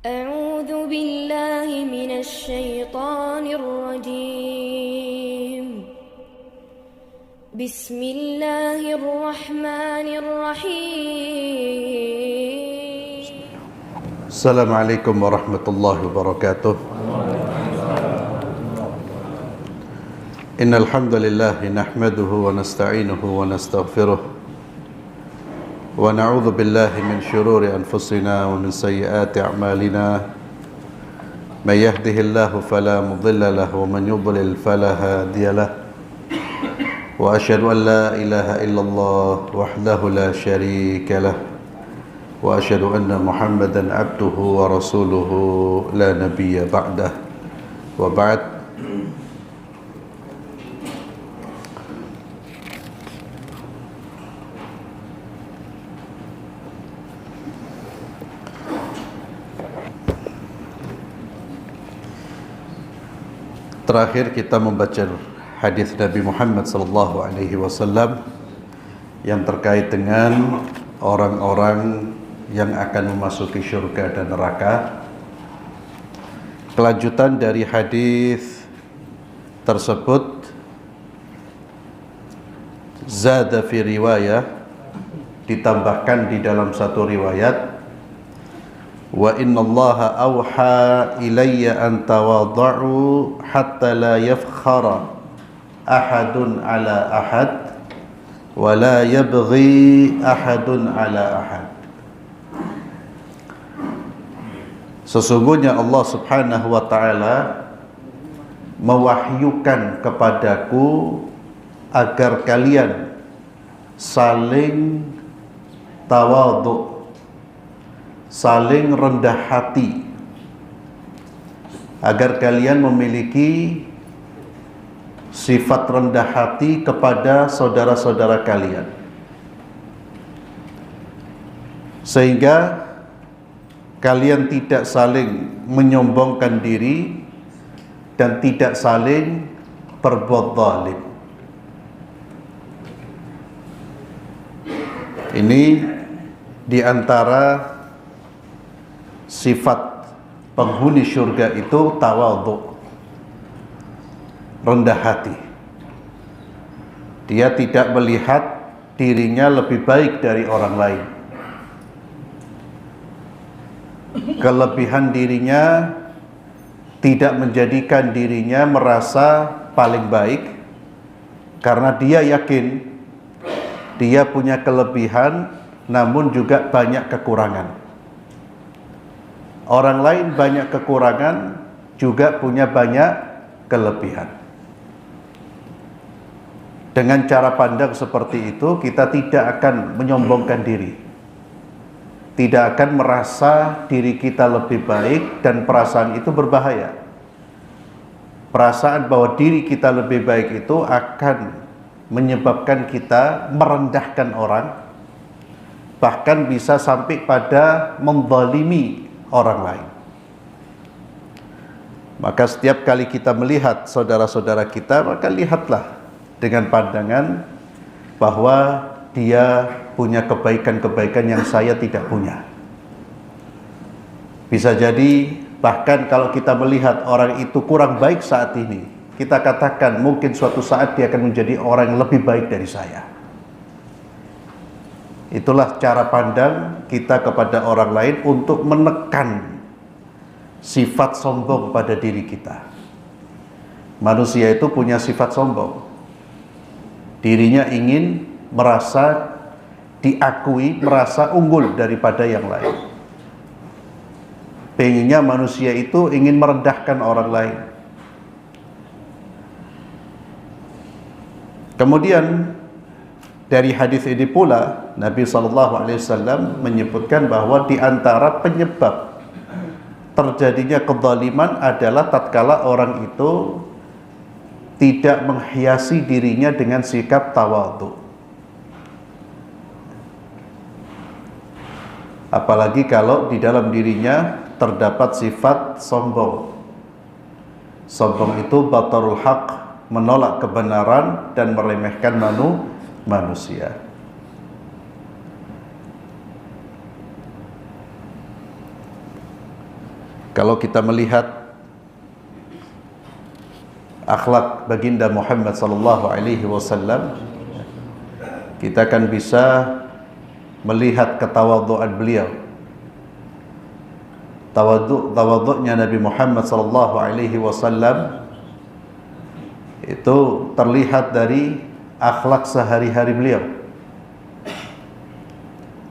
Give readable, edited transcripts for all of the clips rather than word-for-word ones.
أعوذ بالله من الشيطان الرجيم بسم الله الرحمن الرحيم السلام عليكم ورحمة الله وبركاته. إن الحمد لله نحمده ونستعينه ونستغفره ونعوذ بالله من شرور أنفسنا ومن سيئات أعمالنا من يهده الله فلا مضل له ومن يضلل فلا هادي له وأشهد أن لا إله إلا الله وحده لا شريك له وأشهد أن محمدا عبده ورسوله لا نبي بعده وبعد. Terakhir kita membaca hadis Nabi Muhammad SAW yang terkait dengan orang-orang yang akan memasuki syurga dan neraka. Kelanjutan dari hadis tersebut, zada fi riwayah, ditambahkan di dalam satu riwayat, wa innallaha awha ilayya an tawada'u hatta la yafkhara ahadun ala ahad wa la yabghi ahadun ala ahad. Sesungguhnya Allah Subhanahu wa ta'ala mewahyukan kepadaku agar kalian saling tawadhu, saling rendah hati, agar kalian memiliki sifat rendah hati kepada saudara-saudara kalian, sehingga kalian tidak saling menyombongkan diri dan tidak saling berbuat zalim. Ini diantara sifat penghuni syurga itu, tawadhu, rendah hati. Dia tidak melihat dirinya lebih baik dari orang lain. Kelebihan dirinya tidak menjadikan dirinya merasa paling baik, karena dia yakin dia punya kelebihan namun juga banyak kekurangan. Orang lain banyak kekurangan, juga punya banyak kelebihan. Dengan cara pandang seperti itu, kita tidak akan menyombongkan diri, tidak akan merasa diri kita lebih baik, dan perasaan itu berbahaya. Perasaan bahwa diri kita lebih baik itu akan menyebabkan kita merendahkan orang, bahkan bisa sampai pada menzalimi orang lain. Maka setiap kali kita melihat saudara-saudara kita, maka lihatlah dengan pandangan bahwa dia punya kebaikan-kebaikan yang saya tidak punya. Bisa jadi bahkan kalau kita melihat orang itu kurang baik saat ini, kita katakan mungkin suatu saat dia akan menjadi orang yang lebih baik dari saya. Itulah cara pandang kita kepada orang lain untuk menekan sifat sombong pada diri kita. Manusia itu punya sifat sombong. Dirinya ingin merasa diakui, merasa unggul daripada yang lain. Pengennya manusia itu ingin merendahkan orang lain. Kemudian dari hadis ini pula Nabi SAW menyebutkan bahwa di antara penyebab terjadinya kezaliman adalah tatkala orang itu tidak menghiasi dirinya dengan sikap tawadhu. Apalagi kalau di dalam dirinya terdapat sifat sombong. Sombong itu batarul haq, menolak kebenaran dan meremehkan manusia. Kalau kita melihat akhlak baginda Muhammad sallallahu alaihi wasallam, kita akan bisa melihat ketawadhuan beliau. Tawadhu'nya Nabi Muhammad sallallahu alaihi wasallam itu terlihat dari akhlak sehari-hari beliau.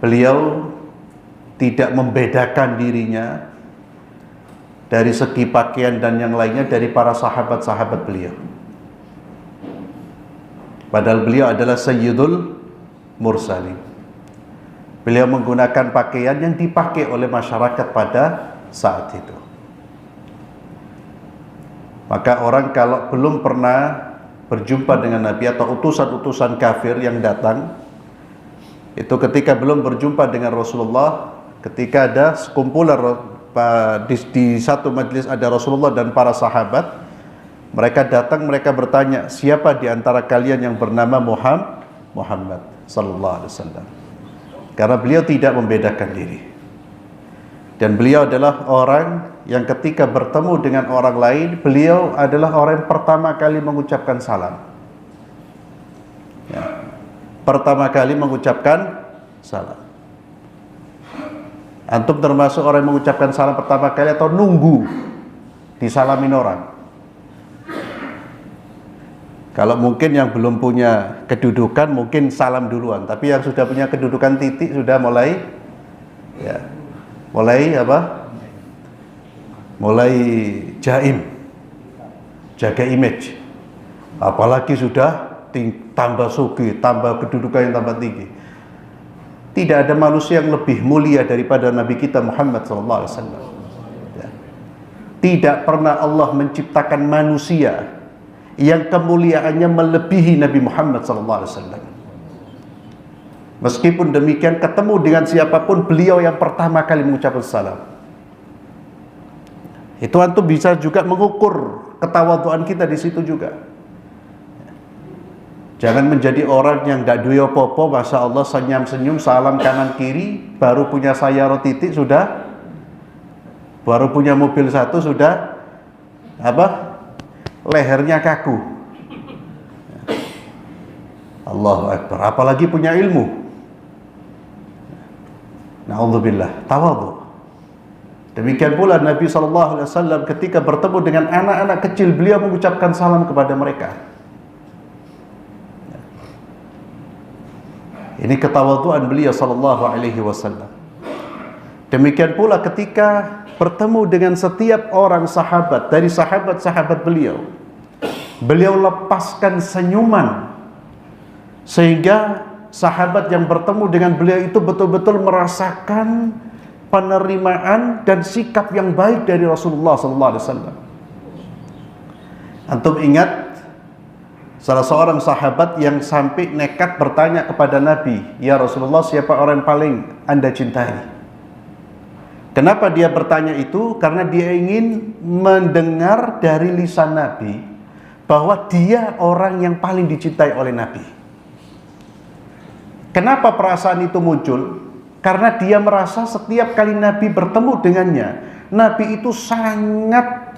Beliau tidak membedakan dirinya dari segi pakaian dan yang lainnya dari para sahabat-sahabat beliau. Padahal beliau adalah Sayyidul Mursalin. Beliau menggunakan pakaian yang dipakai oleh masyarakat pada saat itu. Maka orang kalau belum pernah berjumpa dengan Nabi atau utusan-utusan kafir yang datang, itu ketika belum berjumpa dengan Rasulullah, ketika ada sekumpulan di satu majelis ada Rasulullah dan para sahabat, mereka datang, mereka bertanya, siapa di antara kalian yang bernama Muhammad sallallahu alaihi wasallam? Karena beliau tidak membedakan diri. Dan beliau adalah orang yang ketika bertemu dengan orang lain, beliau adalah orang yang pertama kali mengucapkan salam. Ya. Pertama kali mengucapkan salam. Antum termasuk orang yang mengucapkan salam pertama kali atau nunggu disalamin orang? Kalau mungkin yang belum punya kedudukan mungkin salam duluan, tapi yang sudah punya kedudukan titik sudah mulai apa? Mulai jaim, jaga image. Apalagi sudah tambah sugih, tambah kedudukan yang tambah tinggi. Tidak ada manusia yang lebih mulia daripada Nabi kita Muhammad SAW. Tidak pernah Allah menciptakan manusia yang kemuliaannya melebihi Nabi Muhammad SAW. Meskipun demikian, ketemu dengan siapapun, beliau yang pertama kali mengucapkan salam. Itu antum bisa juga mengukur ketawadhuan kita di situ juga. Jangan menjadi orang yang tidak duwe apa-apa, masya Allah, senyum-senyum, salam kanan kiri, baru punya sayaro titik sudah, baru punya mobil satu sudah, apa? Lehernya kaku. Allahu Akbar. Apalagi punya ilmu. Na'udzubillah. Tawadhu. Demikian pula Nabi SAW ketika bertemu dengan anak-anak kecil, beliau mengucapkan salam kepada mereka. Ini ketawadhuan beliau sallallahu alaihi wasallam. Demikian pula ketika bertemu dengan setiap orang sahabat dari sahabat-sahabat beliau, beliau lepaskan senyuman sehingga sahabat yang bertemu dengan beliau itu betul-betul merasakan penerimaan dan sikap yang baik dari Rasulullah sallallahu alaihi wasallam. Antum ingat salah seorang sahabat yang sampai nekat bertanya kepada Nabi, "Ya Rasulullah, siapa orang yang paling Anda cintai?" Kenapa dia bertanya itu? Karena dia ingin mendengar dari lisan Nabi bahwa dia orang yang paling dicintai oleh Nabi. Kenapa perasaan itu muncul? Karena dia merasa setiap kali Nabi bertemu dengannya, Nabi itu sangat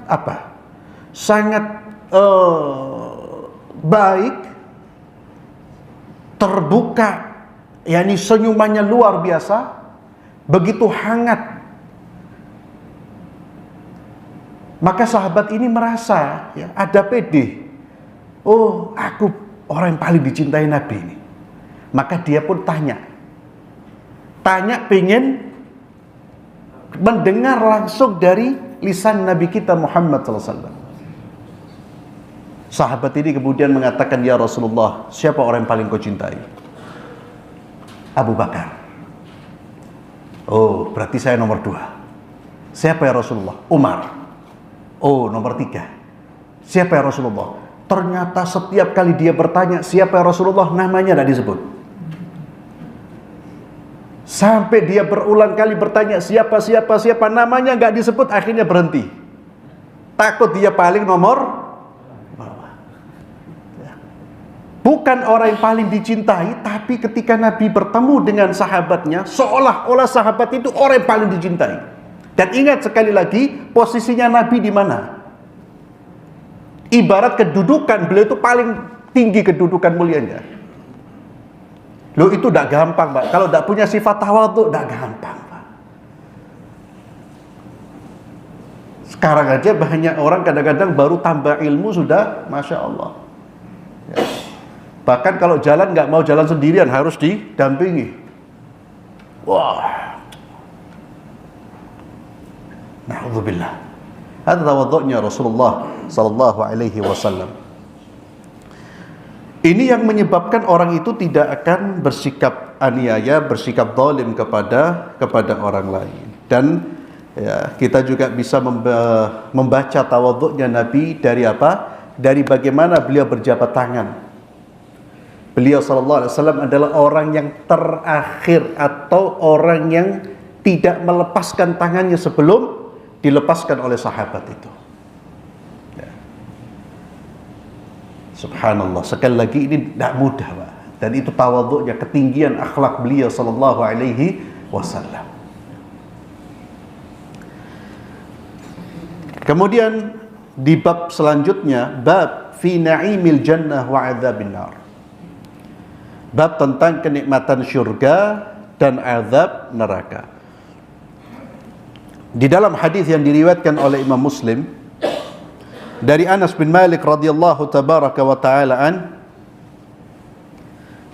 baik, terbuka, yakni senyumannya luar biasa, begitu hangat. Maka sahabat ini merasa ada pede. Oh, aku orang yang paling dicintai Nabi ini. Maka dia pun tanya pengen mendengar langsung dari lisan Nabi kita Muhammad SAW. Sahabat ini kemudian mengatakan, "Ya Rasulullah, siapa orang yang paling kau cintai?" Abu Bakar. Oh, berarti saya nomor 2. Siapa ya Rasulullah? Umar. Oh, nomor 3. Siapa ya Rasulullah? Ternyata setiap kali dia bertanya siapa ya Rasulullah, namanya tidak disebut. Sampai dia berulang kali bertanya siapa, namanya nggak disebut, akhirnya berhenti. Takut dia paling nomor. Bukan orang yang paling dicintai, tapi ketika Nabi bertemu dengan sahabatnya, seolah-olah sahabat itu orang yang paling dicintai. Dan ingat sekali lagi, posisinya Nabi di mana? Ibarat kedudukan, beliau itu paling tinggi kedudukan mulianya. Loh, itu tidak gampang, Pak. Kalau tidak punya sifat tawadhu, tidak gampang, Pak. Sekarang aja banyak orang kadang-kadang baru tambah ilmu sudah, Masya Allah. Ya. Bahkan kalau jalan nggak mau jalan sendirian, harus didampingi. Wah. Na'udzubillah. Hadza tawadhu'nya Rasulullah sallallahu alaihi wasallam. Ini yang menyebabkan orang itu tidak akan bersikap aniaya, bersikap zalim kepada orang lain. Dan ya, kita juga bisa membaca tawadhu'nya Nabi dari apa? Dari bagaimana beliau berjabat tangan. Beliau sallallahu alaihi wasallam adalah orang yang terakhir atau orang yang tidak melepaskan tangannya sebelum dilepaskan oleh sahabat itu. Ya. Subhanallah, sekali lagi ini tidak mudah, Pak. Dan itu tawadhu'nya, ketinggian akhlak beliau sallallahu alaihi wasallam. Kemudian di bab selanjutnya, bab fi na'imil jannah wa 'adzabin nar. Bab tentang kenikmatan syurga dan azab neraka. Di dalam hadis yang diriwayatkan oleh Imam Muslim dari Anas bin Malik radhiyallahu tabaraka wa ta'ala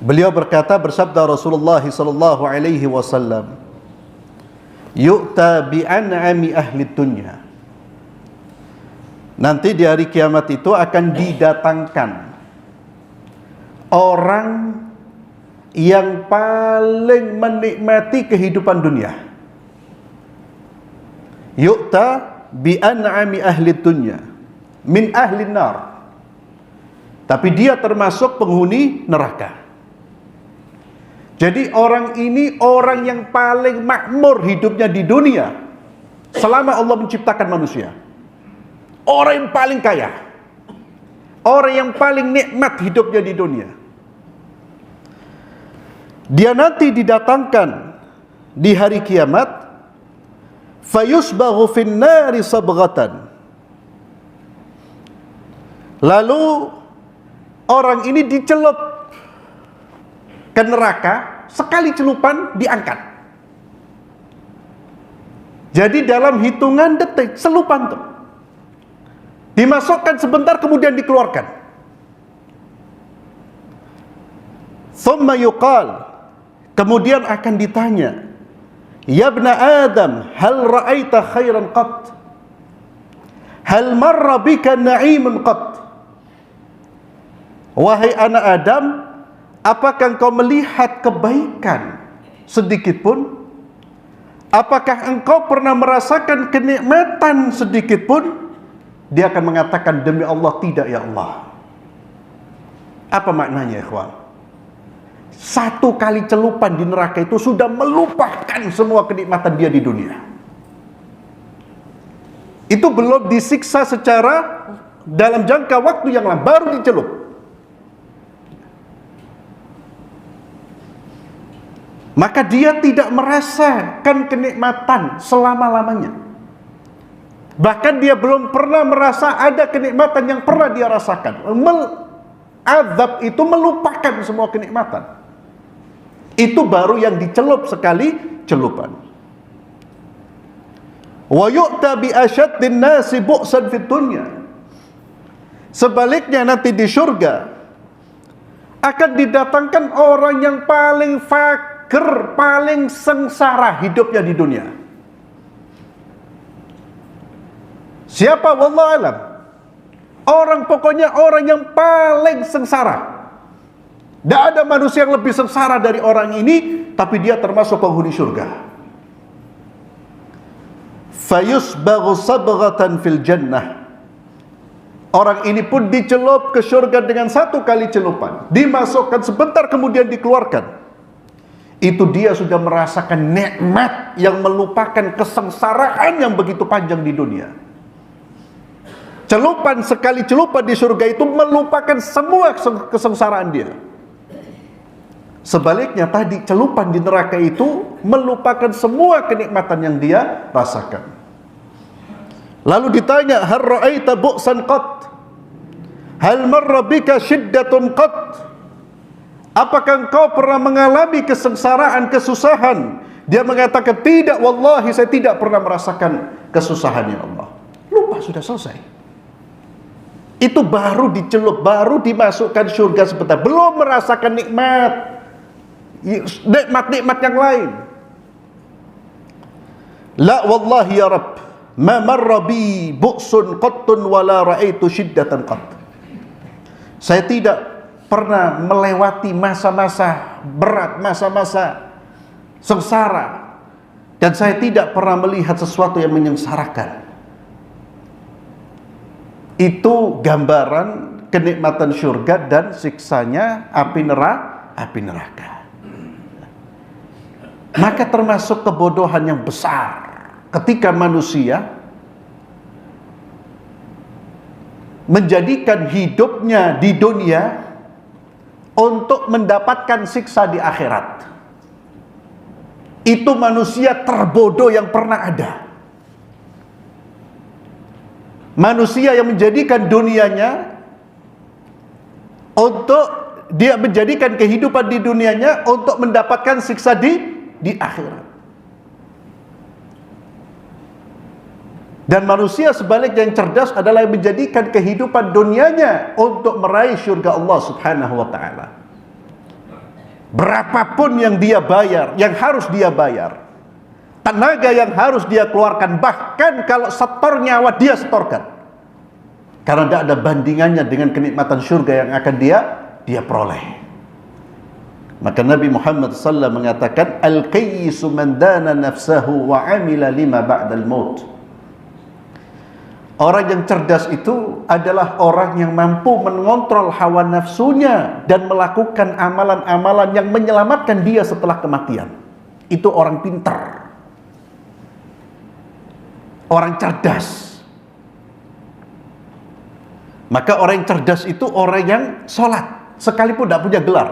beliau berkata, bersabda Rasulullah sallallahu alaihi wasallam, yu'ta bi an'ami ahli dunya. Nanti di hari kiamat itu akan didatangkan orang yang paling menikmati kehidupan dunia. Yu'ta bi an'ami ahli dunya min ahli nar. Tapi dia termasuk penghuni neraka. Jadi orang ini orang yang paling makmur hidupnya di dunia selama Allah menciptakan manusia. Orang yang paling kaya, orang yang paling nikmat hidupnya di dunia. Dia nanti didatangkan di hari kiamat, fayusbaghu fin nari sabghatan. Lalu orang ini dicelup ke neraka, sekali celupan diangkat. Jadi dalam hitungan detik, celupan tuh dimasukkan sebentar kemudian dikeluarkan. Thumma yuqal, kemudian akan ditanya, ya ibna Adam, hal ra'aita khairan qat? Hal marra bika na'imun qat? Wahai anak Adam, apakah engkau melihat kebaikan sedikit pun? Apakah engkau pernah merasakan kenikmatan sedikit pun? Dia akan mengatakan, demi Allah tidak ya Allah. Apa maknanya, ikhwan? Satu kali celupan di neraka itu sudah melupakan semua kenikmatan dia di dunia. Itu belum disiksa secara dalam jangka waktu yang lama, baru dicelup. Maka dia tidak merasakan kenikmatan selama-lamanya. Bahkan dia belum pernah merasa ada kenikmatan yang pernah dia rasakan. Azab itu melupakan semua kenikmatan. Itu baru yang dicelup sekali celupan. Wa yu'ta bi asyaddin nasi bu'san fid dunya. Sebaliknya nanti di surga akan didatangkan orang yang paling fakir, paling sengsara hidupnya di dunia. Siapa? Wallahu alam. Pokoknya orang yang paling sengsara. Tidak ada manusia yang lebih sengsara dari orang ini, tapi dia termasuk penghuni surga. Fayusbaghu sabghatan fil jannah. Orang ini pun dicelup ke surga dengan satu kali celupan, dimasukkan sebentar kemudian dikeluarkan. Itu dia sudah merasakan nikmat yang melupakan kesengsaraan yang begitu panjang di dunia. Celupan sekali celupan di surga itu melupakan semua kesengsaraan dia. Sebaliknya tadi celupan di neraka itu melupakan semua kenikmatan yang dia rasakan. Lalu ditanya, hal ra'aita bu'san qat? Hal marra bika syiddatun qat? Apakah engkau pernah mengalami kesengsaraan, kesusahan? Dia mengatakan, tidak, wallahi saya tidak pernah merasakan kesusahan, ya Allah. Lupa, sudah selesai. Itu baru dicelup, baru dimasukkan surga sebentar, belum merasakan nikmat yang lain. La wallahi ya Rabb, ma marra bi bu'sun qattun wala ra'aitu syiddatan qatt. Saya tidak pernah melewati masa-masa berat, masa-masa sengsara, dan saya tidak pernah melihat sesuatu yang menyengsarakan. Itu gambaran kenikmatan surga dan siksanya api neraka. Maka termasuk kebodohan yang besar ketika manusia menjadikan hidupnya di dunia untuk mendapatkan siksa di akhirat. Itu manusia terbodoh yang pernah ada. Manusia yang menjadikan dunianya untuk dia menjadikan kehidupan di dunianya untuk mendapatkan siksa di akhirat. Dan manusia sebaliknya yang cerdas adalah yang menjadikan kehidupan dunianya untuk meraih surga Allah Subhanahu wa taala. Berapapun yang dia bayar, yang harus dia bayar, tenaga yang harus dia keluarkan, bahkan kalau setor nyawa dia setorkan, karena tidak ada bandingannya dengan kenikmatan surga yang akan dia peroleh. Maka Nabi Muhammad SAW mengatakan, al-qayyisu man dana nafsahu wa amila lima ba'dal maut. Orang yang cerdas itu adalah orang yang mampu mengontrol hawa nafsunya dan melakukan amalan-amalan yang menyelamatkan dia setelah kematian. Itu orang pintar, orang cerdas. Maka orang yang cerdas itu orang yang sholat sekalipun tidak punya gelar.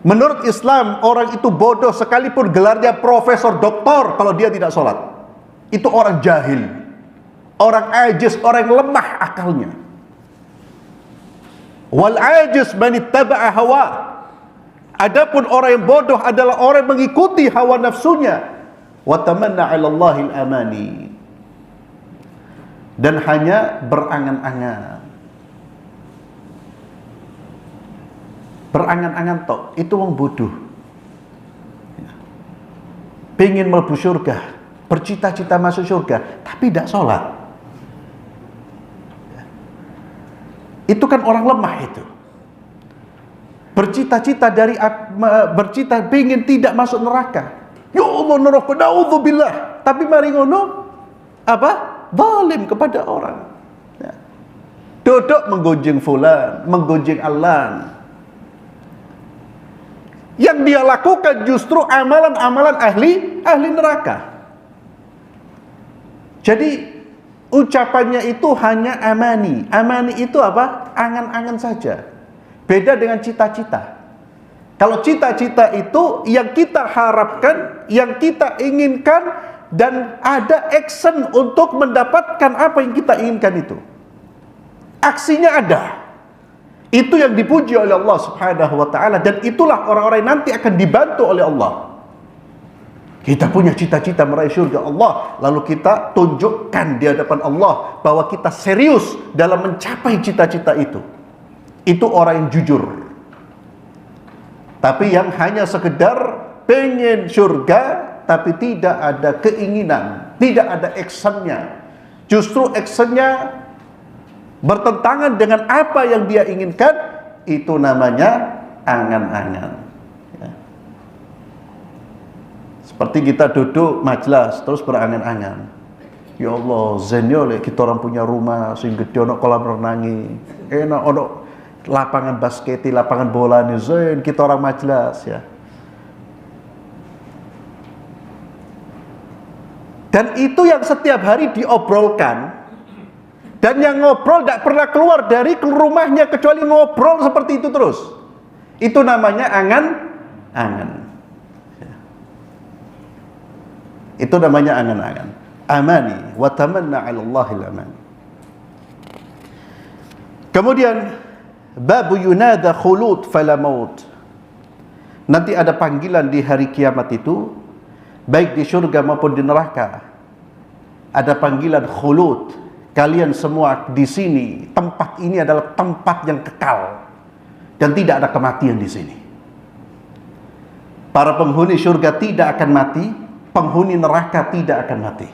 Menurut Islam, orang itu bodoh sekalipun gelarnya profesor, doktor, kalau dia tidak sholat. Itu orang jahil, orang ajiz, orang yang lemah akalnya. Wal ajiz man ittaba'a hawa. Adapun orang yang bodoh adalah orang yang mengikuti hawa nafsunya. Wa tamanna 'ala Allahil amani. Dan hanya berangan-angan. Berangan-angan tok, itu wong bodoh. Pengen mlebu surga, bercita-cita masuk surga, tapi tidak sholat. Itu kan orang lemah itu. Bercita-cita pengen tidak masuk neraka. Ya Allah, neraka, naudzubillah. Tapi mari ngono apa? Zalim kepada orang. Ya. Duduk menggunjing fulan, menggunjing alan. Yang dia lakukan justru amalan-amalan ahli neraka. Jadi ucapannya itu hanya amani. Amani itu apa? Angan-angan saja. Beda dengan cita-cita. Kalau cita-cita itu yang kita harapkan, yang kita inginkan, dan ada action untuk mendapatkan apa yang kita inginkan itu. Aksinya ada. Itu yang dipuji oleh Allah Subhanahu wa taala, dan itulah orang-orang yang nanti akan dibantu oleh Allah. Kita punya cita-cita meraih surga Allah, lalu kita tunjukkan di hadapan Allah bahwa kita serius dalam mencapai cita-cita itu. Itu orang yang jujur. Tapi yang hanya sekedar pengen surga tapi tidak ada keinginan, tidak ada actionnya. Justru actionnya bertentangan dengan apa yang dia inginkan, itu namanya angan-angan. Ya. Seperti kita duduk majlis terus berangan-angan. Ya Allah, zenyo lek kita orang punya rumah sing gede ono kolam renangi, enak ono lapangan basket, lapangan bola nih, zen kita orang majlis ya. Dan itu yang setiap hari diobrolkan. Dan yang ngobrol tidak pernah keluar dari rumahnya kecuali ngobrol seperti itu terus. Itu namanya angan-angan. Itu namanya angan-angan. Amani wa tamanna 'ala Allahil amani. Kemudian babu yunada khulud fala maut. Nanti ada panggilan di hari kiamat itu, baik di surga maupun di neraka. Ada panggilan khulud. Kalian semua di sini, tempat ini adalah tempat yang kekal dan tidak ada kematian di sini. Para penghuni surga tidak akan mati, penghuni neraka tidak akan mati.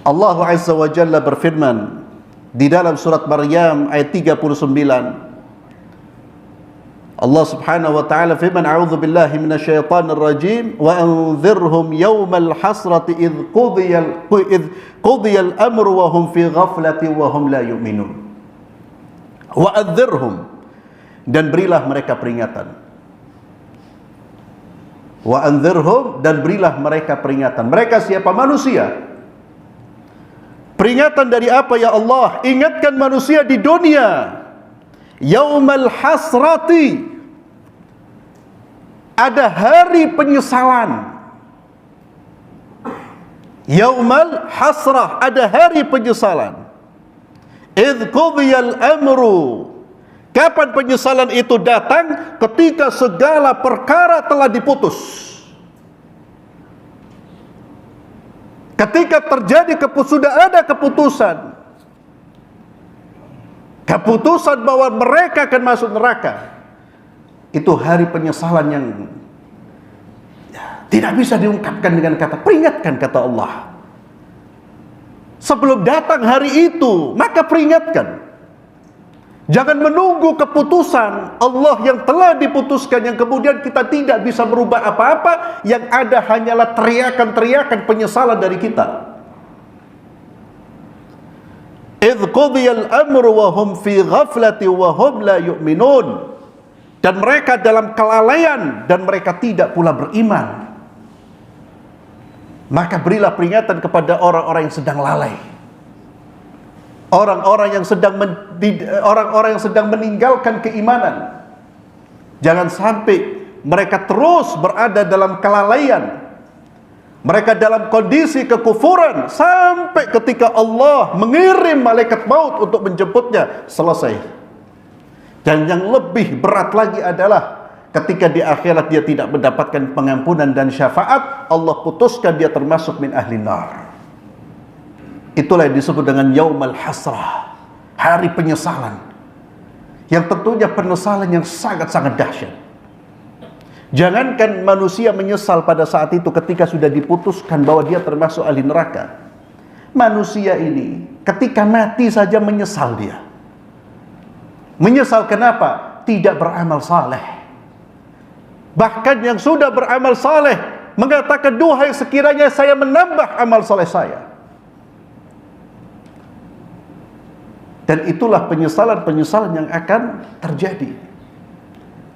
Allah Azza wa Jalla berfirman di dalam surat Maryam ayat 39. Allah Subhanahu wa taala firman, a'udzu billahi minasyaitonir rajim wa anzirhum yaumal hasrati idz qudiyal amru wa hum fi ghaflatin wa hum la yu'minun. Wa anzirhum, dan berilah mereka peringatan. Wa anzirhum, dan berilah mereka peringatan. Mereka siapa? Manusia. Peringatan dari apa ya Allah? Ingatkan manusia di dunia. Yaumal hasrati, ada hari penyesalan. Yaumal hasrah, ada hari penyesalan. Idz qudiyal amru, kapan penyesalan itu datang? Ketika segala perkara telah diputus. Ketika terjadi sudah ada keputusan. Keputusan bahwa mereka akan masuk neraka. Itu hari penyesalan yang tidak bisa diungkapkan dengan kata peringatkan, kata Allah. Sebelum datang hari itu, maka peringatkan. Jangan menunggu keputusan Allah yang telah diputuskan, yang kemudian kita tidak bisa merubah apa-apa, yang ada hanyalah teriakan-teriakan penyesalan dari kita. Idz qudiyal amru wa hum fi ghaflati wa hum la yu'minun. Dan mereka dalam kelalaian dan mereka tidak pula beriman. Maka berilah peringatan kepada orang-orang yang sedang lalai. Orang-orang yang sedang meninggalkan keimanan. Jangan sampai mereka terus berada dalam kelalaian. Mereka dalam kondisi kekufuran sampai ketika Allah mengirim malaikat maut untuk menjemputnya, selesai. Dan yang lebih berat lagi adalah ketika di akhirat dia tidak mendapatkan pengampunan dan syafaat, Allah putuskan dia termasuk min ahli nar. Itulah yang disebut dengan yaumal hasrah, hari penyesalan. Yang tentunya penyesalan yang sangat-sangat dahsyat. Jangankan manusia menyesal pada saat itu ketika sudah diputuskan bahwa dia termasuk ahli neraka. Manusia ini ketika mati saja menyesal dia. Menyesal kenapa? Tidak beramal saleh. Bahkan yang sudah beramal saleh mengatakan, duhai sekiranya saya menambah amal saleh saya. Dan itulah penyesalan-penyesalan yang akan terjadi.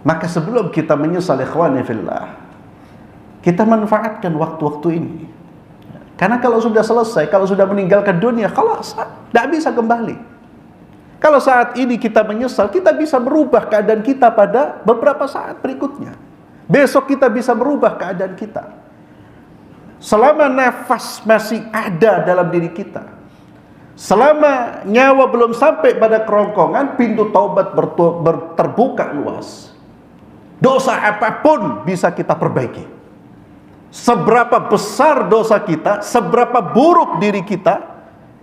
Maka sebelum kita menyesal, ikhwani fillah, kita manfaatkan waktu-waktu ini. Karena kalau sudah selesai, kalau sudah meninggalkan dunia, khalas, tidak bisa kembali. Kalau saat ini kita menyesal, kita bisa merubah keadaan kita pada beberapa saat berikutnya. Besok kita bisa merubah keadaan kita. Selama nafas masih ada dalam diri kita, selama nyawa belum sampai pada kerongkongan, pintu taubat terbuka luas. Dosa apapun bisa kita perbaiki. Seberapa besar dosa kita, seberapa buruk diri kita,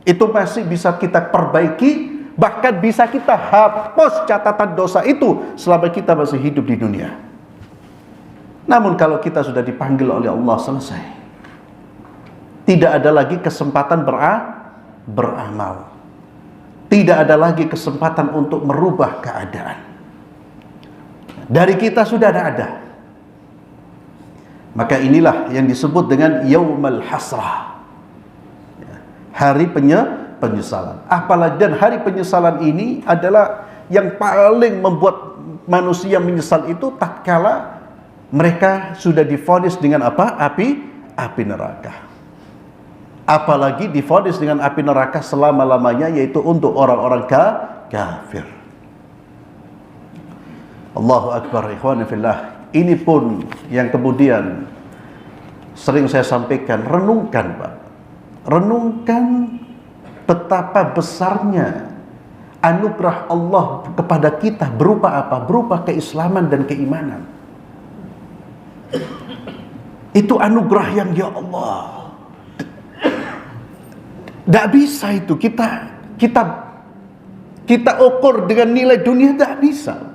itu masih bisa kita perbaiki. Bahkan bisa kita hapus catatan dosa itu selama kita masih hidup di dunia. Namun kalau kita sudah dipanggil oleh Allah, selesai. Tidak ada lagi kesempatan beramal. Tidak ada lagi kesempatan untuk merubah keadaan. Dari kita sudah ada. Maka inilah yang disebut dengan yaumal hasrah, hari penyesalan. Apalagi dan hari penyesalan ini adalah yang paling membuat manusia menyesal itu tatkala mereka sudah divonis dengan apa? Api neraka. Apalagi divonis dengan api neraka selama-lamanya, yaitu untuk orang-orang kafir. Allahu Akbar, ikhwani fillah. Ini pun yang kemudian sering saya sampaikan, renungkan Pak. Renungkan betapa besarnya anugerah Allah kepada kita berupa apa? Berupa keislaman dan keimanan. Itu anugerah yang ya Allah, tidak bisa itu kita ukur dengan nilai dunia, tidak bisa.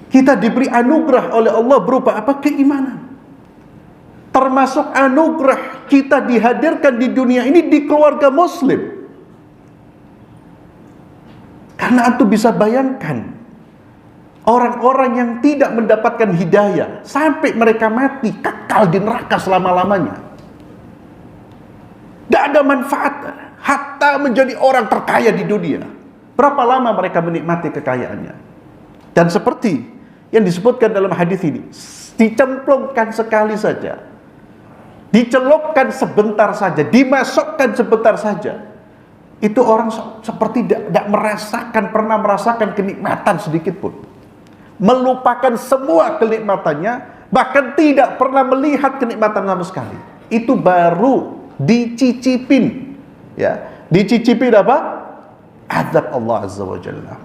Kita diberi anugerah oleh Allah berupa apa? Keimanan. Termasuk anugerah kita dihadirkan di dunia ini di keluarga muslim. Karena antum bisa bayangkan orang-orang yang tidak mendapatkan hidayah sampai mereka mati kekal di neraka selama-lamanya. Tidak ada manfaat, hatta menjadi orang terkaya di dunia. Berapa lama mereka menikmati kekayaannya? Dan seperti yang disebutkan dalam hadis ini, dicemplungkan sekali saja, dicelupkan sebentar saja, dimasukkan sebentar saja, itu orang seperti tidak pernah merasakan kenikmatan sedikit pun, melupakan semua kenikmatannya, bahkan tidak pernah melihat kenikmatan sama sekali. Itu baru dicicipin, ya, dicicipin apa? Azab Allah Azza wa Jalla.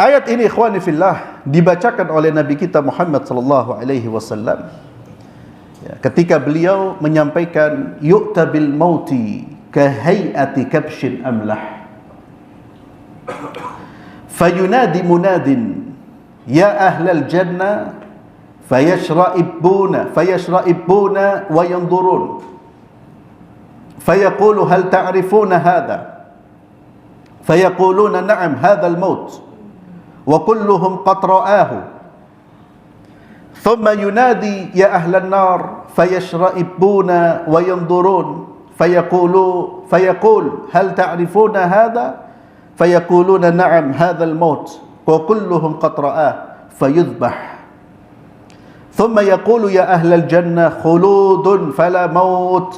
Ayat ini ikhwani fillah dibacakan oleh Nabi kita Muhammad sallallahu alaihi wasallam ketika beliau menyampaikan yu'ta bil mauti ka hay'ati kabshin amlah fayunadi munadin ya ahlal jannah fayashra'ibuna wa yanzurun fayaqulu hal ta'rifuna hadha fayaquluna na'am hadha al maut وكلهم قد رآه ثم ينادي يا أهل النار فيشرئبون وينظرون فيقول هل تعرفون هذا فيقولون نعم هذا الموت وكلهم قد رآه فيذبح ثم يقول يا أهل الجنة خلود فلا موت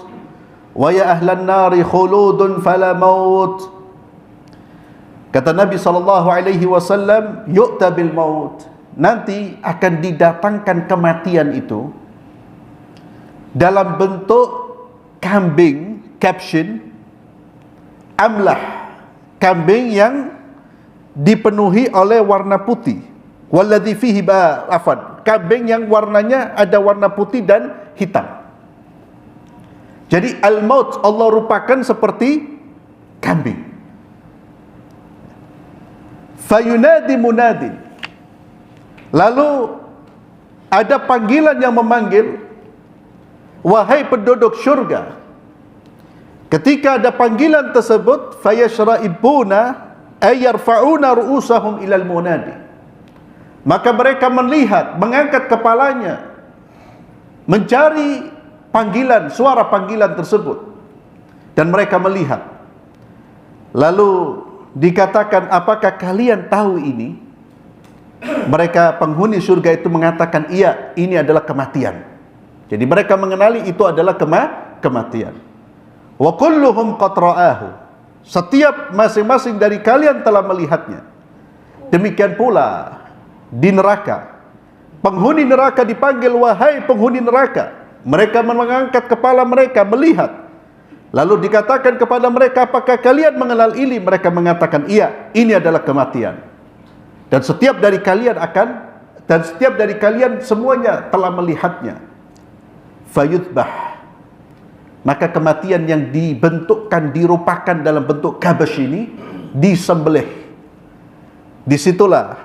ويا أهل النار خلود فلا موت. Kata Nabi SAW, yu'ta bil maut, nanti akan didatangkan kematian itu dalam bentuk kambing, caption, amlah, kambing yang dipenuhi oleh warna putih, walladzi fihi kambing yang warnanya ada warna putih dan hitam. Jadi al-maut Allah rupakan seperti kambing. Fayunadi munadi, lalu ada panggilan yang memanggil, wahai penduduk syurga. Ketika ada panggilan tersebut, fayashra'ibuna ay yarfa'una ru'usahum ilal munadi, maka mereka melihat, mengangkat kepalanya mencari panggilan, suara panggilan tersebut, dan mereka melihat. Lalu dikatakan, apakah kalian tahu ini? Mereka penghuni surga itu mengatakan, iya, ini adalah kematian. Jadi mereka mengenali itu adalah kematian. Wa kulluhum qad ra'ahu, setiap masing-masing dari kalian telah melihatnya. Demikian pula di neraka, penghuni neraka dipanggil, wahai penghuni neraka. Mereka mengangkat kepala mereka melihat. Lalu dikatakan kepada mereka, apakah kalian mengenal ini? Mereka mengatakan, iya, ini adalah kematian. Dan setiap dari kalian semuanya telah melihatnya. Fayudbah, maka kematian yang dibentukkan, dirupakan dalam bentuk kabas ini disembelih. Disitulah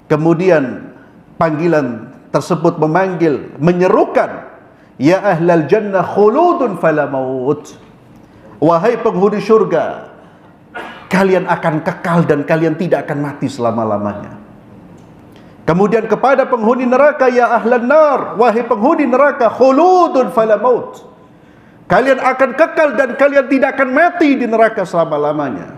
kemudian panggilan tersebut memanggil, menyerukan, ya ahlal jannah khuludun fala maut, wahai penghuni syurga, kalian akan kekal dan kalian tidak akan mati selama-lamanya. Kemudian kepada penghuni neraka, ya ahlan nar, wahai penghuni neraka, khuludun fala maut, kalian akan kekal dan kalian tidak akan mati di neraka selama-lamanya.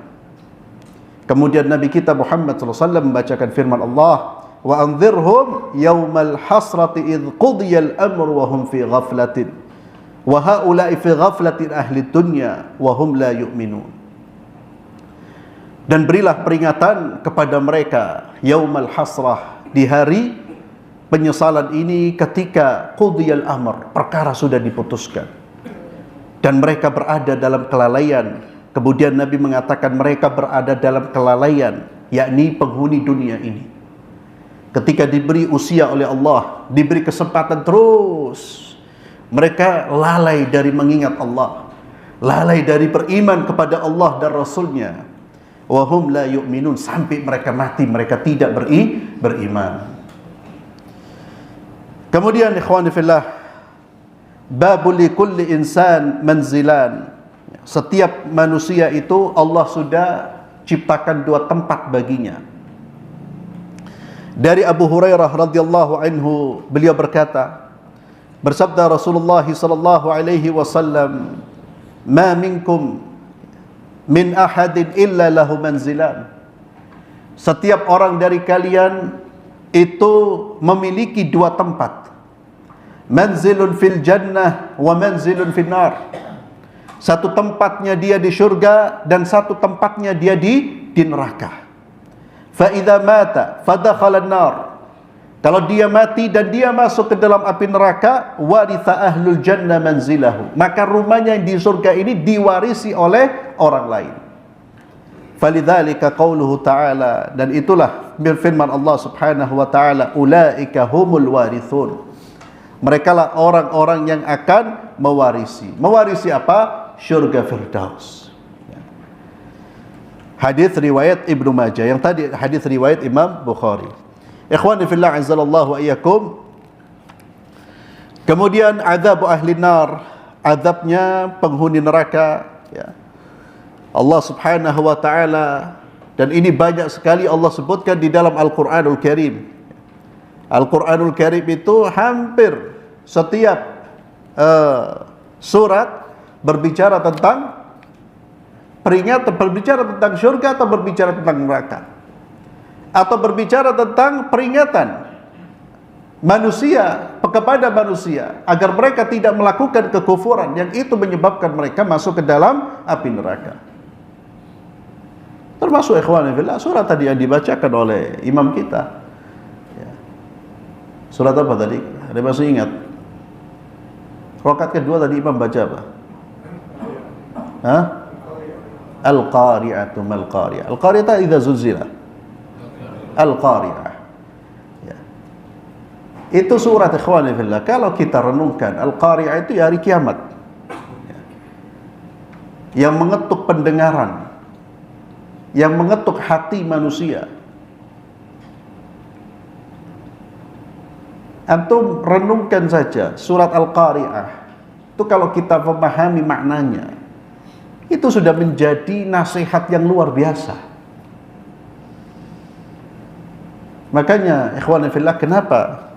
Kemudian Nabi kita Muhammad SAW membacakan firman Allah, wa anzirhum yaumal hasrati idh qudiyal amru wa hum fi ghaflatin wa haula'i fi ghaflatin ahli dunya wa hum la yu'minun. Dan berilah peringatan kepada mereka yaumal hasrah, di hari penyesalan ini ketika qudiyal amr, perkara sudah diputuskan dan mereka berada dalam kelalaian. Kemudian Nabi mengatakan mereka berada dalam kelalaian, yakni penghuni dunia ini. Ketika diberi usia oleh Allah, diberi kesempatan terus, mereka lalai dari mengingat Allah, lalai dari beriman kepada Allah dan Rasulnya. Wahum la yu'minun, sampai mereka mati mereka tidak beriman. Kemudian ikhwani fillah, babul likulli insan manzilan. Setiap manusia itu Allah sudah ciptakan dua tempat baginya. Dari Abu Hurairah radhiyallahu anhu, beliau berkata, bersabda Rasulullah sallallahu alaihi wasallam, "Ma minkum min ahadin illa lahu manzilan." Setiap orang dari kalian itu memiliki dua tempat. Manzilun fil jannah wa manzilun fil nar. Satu tempatnya dia di syurga dan satu tempatnya dia di neraka. Fa idza mata fadakhala an-nar. Kalau dia mati dan dia masuk ke dalam api neraka, waritha ahlul jannah manzilahu. Maka rumahnya yang di surga ini diwarisi oleh orang lain. Falidzalika qauluhu ta'ala, dan itulah firman Allah Subhanahu wa taala, ulaika humul warithun. Mereka lah orang-orang yang akan mewarisi. Mewarisi apa? Syurga Firdaus. Hadis riwayat Ibnu Majah, yang tadi hadis riwayat Imam Bukhari. Ikhwani fillah azzalallahu iyyakum. Kemudian azab ahli nar, azabnya penghuni neraka, ya. Allah Subhanahu wa taala, dan ini banyak sekali Allah sebutkan di dalam Al-Qur'anul Karim. Al-Qur'anul Karim itu hampir setiap surat berbicara tentang peringatan, berbicara tentang syurga atau berbicara tentang neraka, atau berbicara tentang peringatan manusia kepada manusia agar mereka tidak melakukan kekufuran yang itu menyebabkan mereka masuk ke dalam api neraka. Termasuk ikhwan fillah surat tadi yang dibacakan oleh imam kita, ya. Surat apa tadi? Ada masih ingat? Rakaat kedua tadi imam baca apa? Hah? Al-Qari'atu mal-Qari'ah. Al-Qari'ah idza zulzila. Al-Qari'ah. Ya. Itu surat ikhwani fillah. Kalau kita renungkan, Al-Qari'ah itu ya hari kiamat. Ya. Yang mengetuk pendengaran, yang mengetuk hati manusia. Antum renungkan saja surat Al-Qari'ah. Itu kalau kita memahami maknanya, itu sudah menjadi nasihat yang luar biasa. Makanya ikhwan fillah, kenapa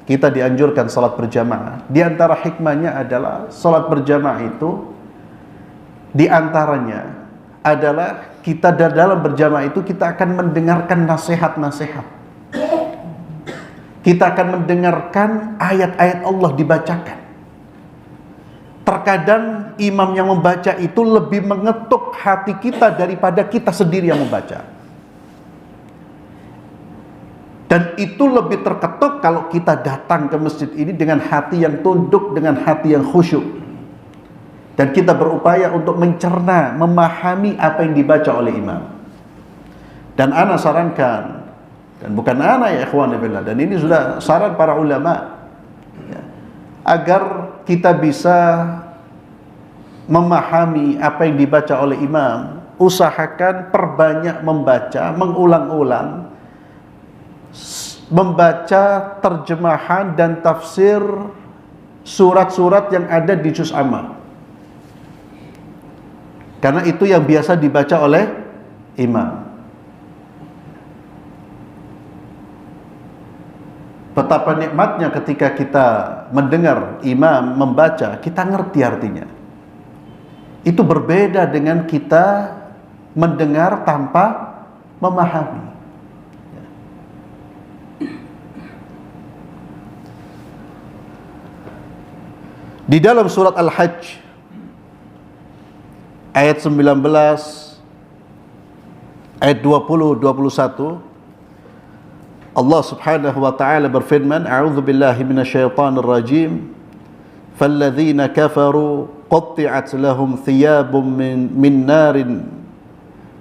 kita dianjurkan salat berjamaah? Di antara hikmahnya adalah salat berjamaah itu di antaranya adalah kita dalam berjamaah itu kita akan mendengarkan nasihat-nasihat. Kita akan mendengarkan ayat-ayat Allah dibacakan. Terkadang imam yang membaca itu lebih mengetuk hati kita daripada kita sendiri yang membaca. Dan itu lebih terketuk kalau kita datang ke masjid ini dengan hati yang tunduk, dengan hati yang khusyuk. Dan kita berupaya untuk mencerna, memahami apa yang dibaca oleh imam. Dan ana sarankan, dan bukan ana ya ikhwan fillah, dan ini sudah saran para ulama, ya, agar kita bisa memahami apa yang dibaca oleh imam, usahakan perbanyak membaca, mengulang-ulang, membaca terjemahan dan tafsir surat-surat yang ada di juz amma. Karena itu yang biasa dibaca oleh imam. Betapa nikmatnya ketika kita mendengar imam membaca, kita ngerti artinya. Itu berbeda dengan kita mendengar tanpa memahami. Di dalam surat Al-Hajj ayat 19 ayat 20-21, Allah Subhanahu wa taala berfirman, A'udzu billahi minasyaitonir rajim. Falladzina kafaru qutti'at lahum thiyabun min narin.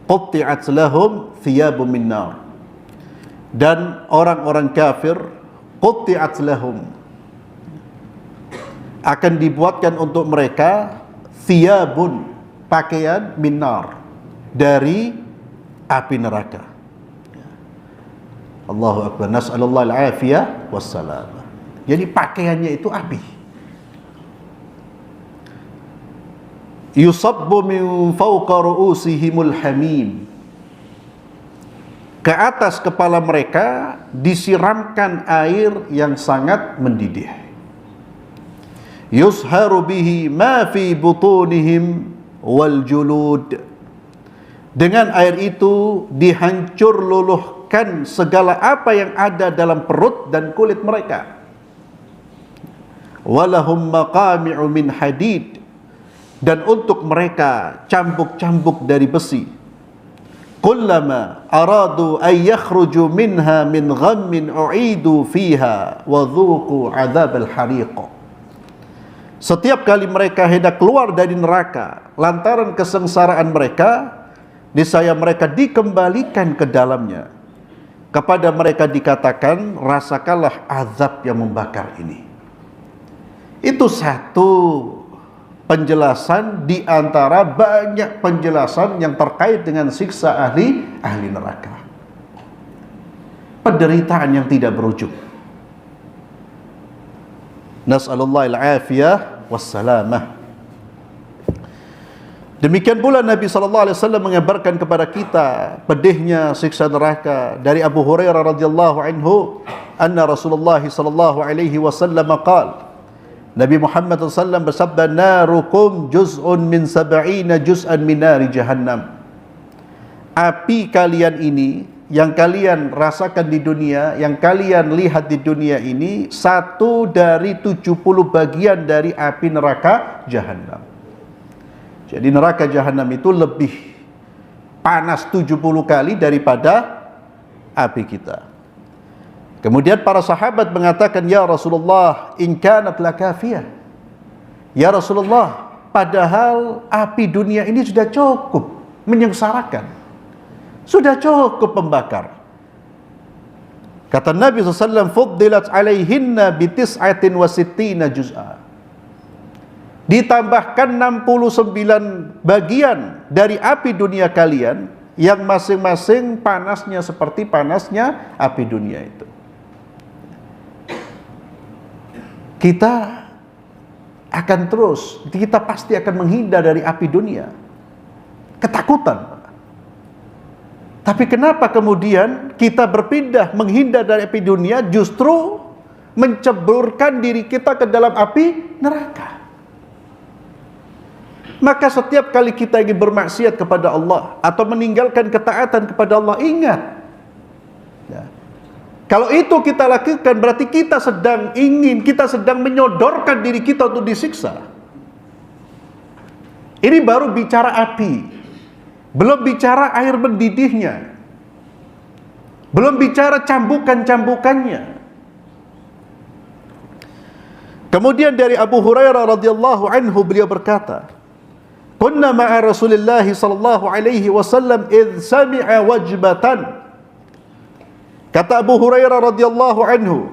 Qutti'at lahum thiyabun min nar. Dan orang-orang kafir, qutti'at lahum, akan dibuatkan untuk mereka thiyabun, pakaian, min nar, dari api neraka. Allahu Akbar. Nas'alullah al-afiyah wassalamah. Jadi pakaiannya itu api. Yusabbu min fawqa ru'usihimul hamim. Ke atas kepala mereka disiramkan air yang sangat mendidih. Yusharu bihi ma fi butunihim wal julud. Dengan air itu dihancur luluhkan segala apa yang ada dalam perut dan kulit mereka. Walahum maqami'u min hadid. Dan untuk mereka cambuk-cambuk dari besi. Kullama aradu an yakhruju minha min ghammin u'idu fiha wa dhuqu 'adzabal hariq. Setiap kali mereka hendak keluar dari neraka lantaran kesengsaraan mereka, niscaya mereka dikembalikan ke dalamnya. Kepada mereka dikatakan, rasakanlah azab yang membakar ini. Itu satu penjelasan di antara banyak penjelasan yang terkait dengan siksa ahli neraka. Penderitaan yang tidak berujung. Nas'alullah al-afiyah wassalamah. Demikian pula Nabi SAW mengabarkan kepada kita pedihnya siksa neraka dari Abu Hurairah radhiyallahu anhu, anna Rasulullah SAW qala, Nabi Muhammad SAW bersabda, narukum juz'un min sab'ina juz'an min nari jahannam. Api kalian ini, yang kalian rasakan di dunia, yang kalian lihat di dunia ini, 1 dari 70 bagian dari api neraka jahannam. Jadi neraka jahannam itu lebih panas 70 kali daripada api kita. Kemudian para sahabat mengatakan, ya Rasulullah, in kanat lakafiyah. Ya Rasulullah, padahal api dunia ini sudah cukup menyengsarakan. Sudah cukup membakar. Kata Nabi SAW, fuddilat alaihinna bitis'atin wa sittina juz'a. Ditambahkan 69 bagian dari api dunia kalian, yang masing-masing panasnya seperti panasnya api dunia itu. Kita akan terus, kita pasti akan menghindar dari api dunia. Ketakutan. Tapi kenapa kemudian kita berpindah menghindar dari api dunia, justru menceburkan diri kita ke dalam api neraka? Maka setiap kali kita ingin bermaksiat kepada Allah atau meninggalkan ketaatan kepada Allah, ingat, ya, kalau itu kita lakukan berarti kita sedang menyodorkan diri kita untuk disiksa. Ini baru bicara api, belum bicara air mendidihnya, belum bicara cambukan-cambukannya. Kemudian dari Abu Hurairah radhiyallahu anhu, beliau berkata, kunna ma'a Rasulillah sallallahu alaihi wasallam idh sami'a wajbatan. Kata Abu Hurairah radhiyallahu anhu,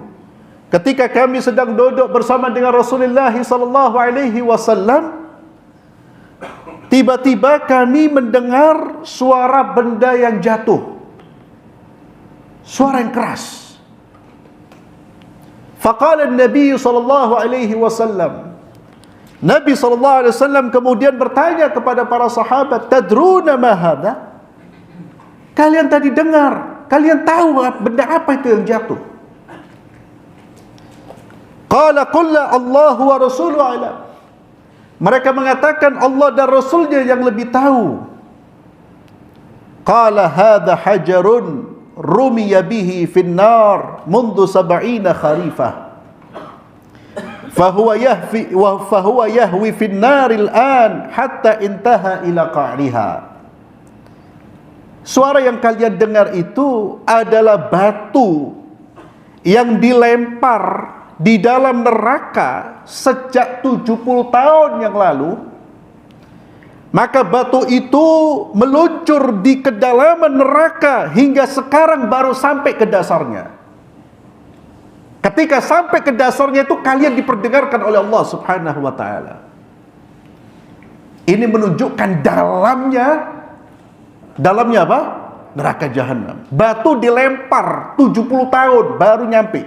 ketika kami sedang duduk bersama dengan Rasulullah sallallahu alaihi wasallam, tiba-tiba kami mendengar suara benda yang jatuh. Suara yang keras. Faqala an-nabi sallallahu alaihi wasallam, Nabi sallallahu alaihi wasallam kemudian bertanya kepada para sahabat, tadruna ma hadha? Kalian tadi dengar, kalian tahu benda apa itu yang jatuh? Qala qul Allahu wa rasuluhu a'lam. Mereka mengatakan Allah dan Rasulnya yang lebih tahu. Qala hadha hajarun rumiya bihi fin nar mundu 70 kharifah. Fahuwa yahwi fin naril an hatta intaha ila qa'riha. Suara yang kalian dengar itu adalah batu yang dilempar di dalam neraka sejak 70 tahun yang lalu. Maka batu itu meluncur di kedalaman neraka hingga sekarang baru sampai ke dasarnya. Ketika sampai ke dasarnya itu kalian diperdengarkan oleh Allah Subhanahu wa taala. Ini menunjukkan dalamnya apa? Neraka jahanam. Batu dilempar 70 tahun baru nyampe.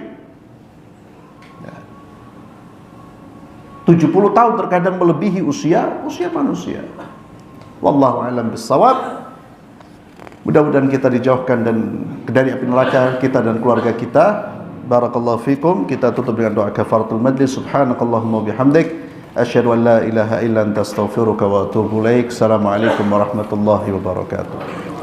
70 tahun terkadang melebihi usia manusia. Wallahu a'lam bissawab. Mudah-mudahan kita dijauhkan dari api neraka, kita dan keluarga kita. Barakallahu fikum. Kita tutup dengan doa kafaratul majlis. Subhanakallahumma bihamdik asyhadu an la ilaha illa anta astaghfiruka wa atubu ilaik. Assalamualaikum warahmatullahi wabarakatuh.